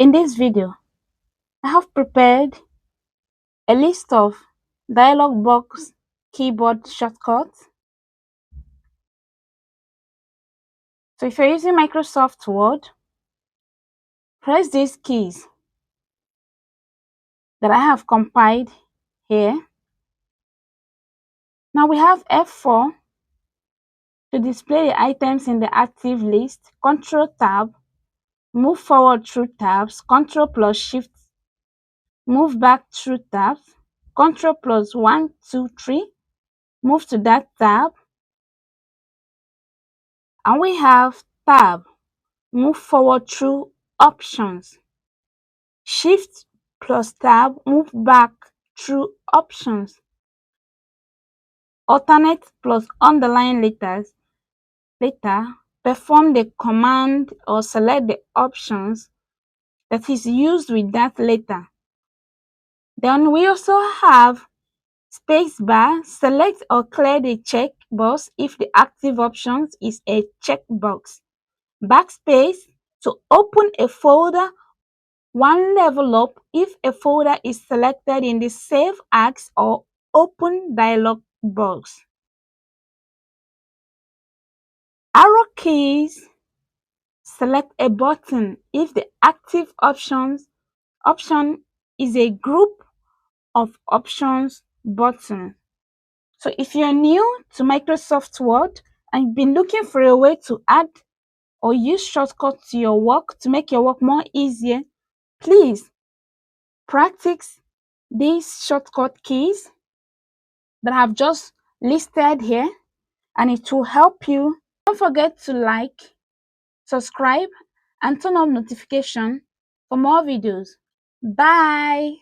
In this video, I have prepared a list of dialog box keyboard shortcuts. So if you're using Microsoft Word, press these keys that I have compiled here. Now we have F4 to display the items in the active list, Control Tab, move forward through tabs, Control plus Shift, move back through tabs, Control plus 1, 2, 3, move to that tab, and we have Tab, move forward through options, Shift plus Tab, move back through options, alternate plus underline letters, perform the command or select the options that is used with that letter. Then we also have spacebar, select or clear the checkbox if the active options is a checkbox. Backspace to open a folder one level up if a folder is selected in the Save As or Open dialog box. Arrow keys select a button if the active option is a group of options button. So if you're new to Microsoft Word and you've been looking for a way to add or use shortcuts to your work to make your work more easier, please practice these shortcut keys that I've just listed here, and it will help you. Don't forget to like, subscribe, and turn on notification for more videos. Bye.